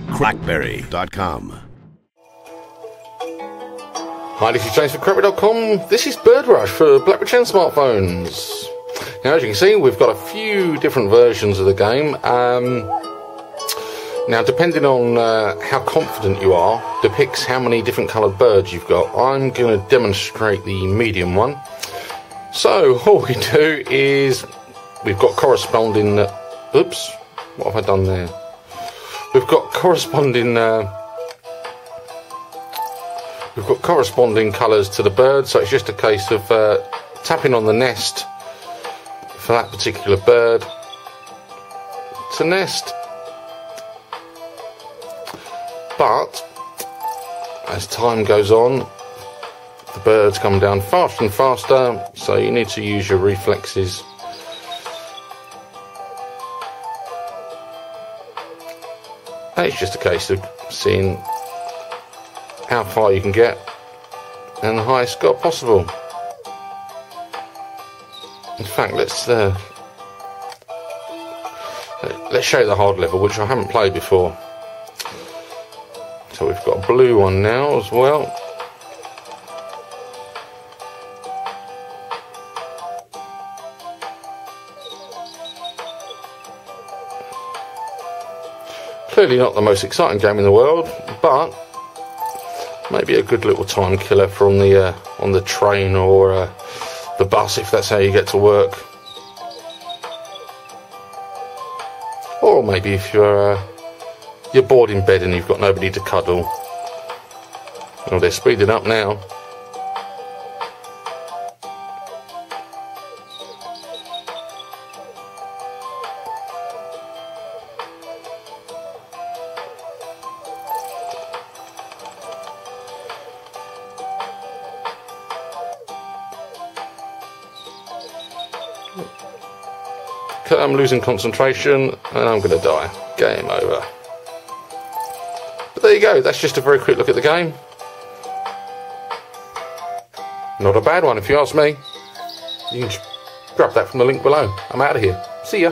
CrackBerry.com. Hi, this is James for CrackBerry.com. This is Birdrush for BlackBerry 10 smartphones. Now, as you can see, we've got a few different versions of the game. Now, depending on how confident you are, depicts how many different coloured birds you've got. I'm going to demonstrate the medium one. So, all we do is, we've got corresponding... oops, what have I done there? We've got corresponding colours to the bird, so it's just a case of tapping on the nest for that particular bird to nest. But as time goes on, the birds come down faster and faster, so you need to use your reflexes. And it's just a case of seeing how far you can get and the highest score possible. In fact, let's show you the hard level, which I haven't played before. So we've got a blue one now as well. Clearly not the most exciting game in the world, but maybe a good little time killer for on the train or the bus, if that's how you get to work. Or maybe if you're bored in bed and you've got nobody to cuddle. Oh, they're speeding up now. I'm losing concentration and I'm going to die. Game over. But there you go, that's just a very quick look at the game. Not a bad one if you ask me. You can grab that from the link below. I'm out of here. See ya.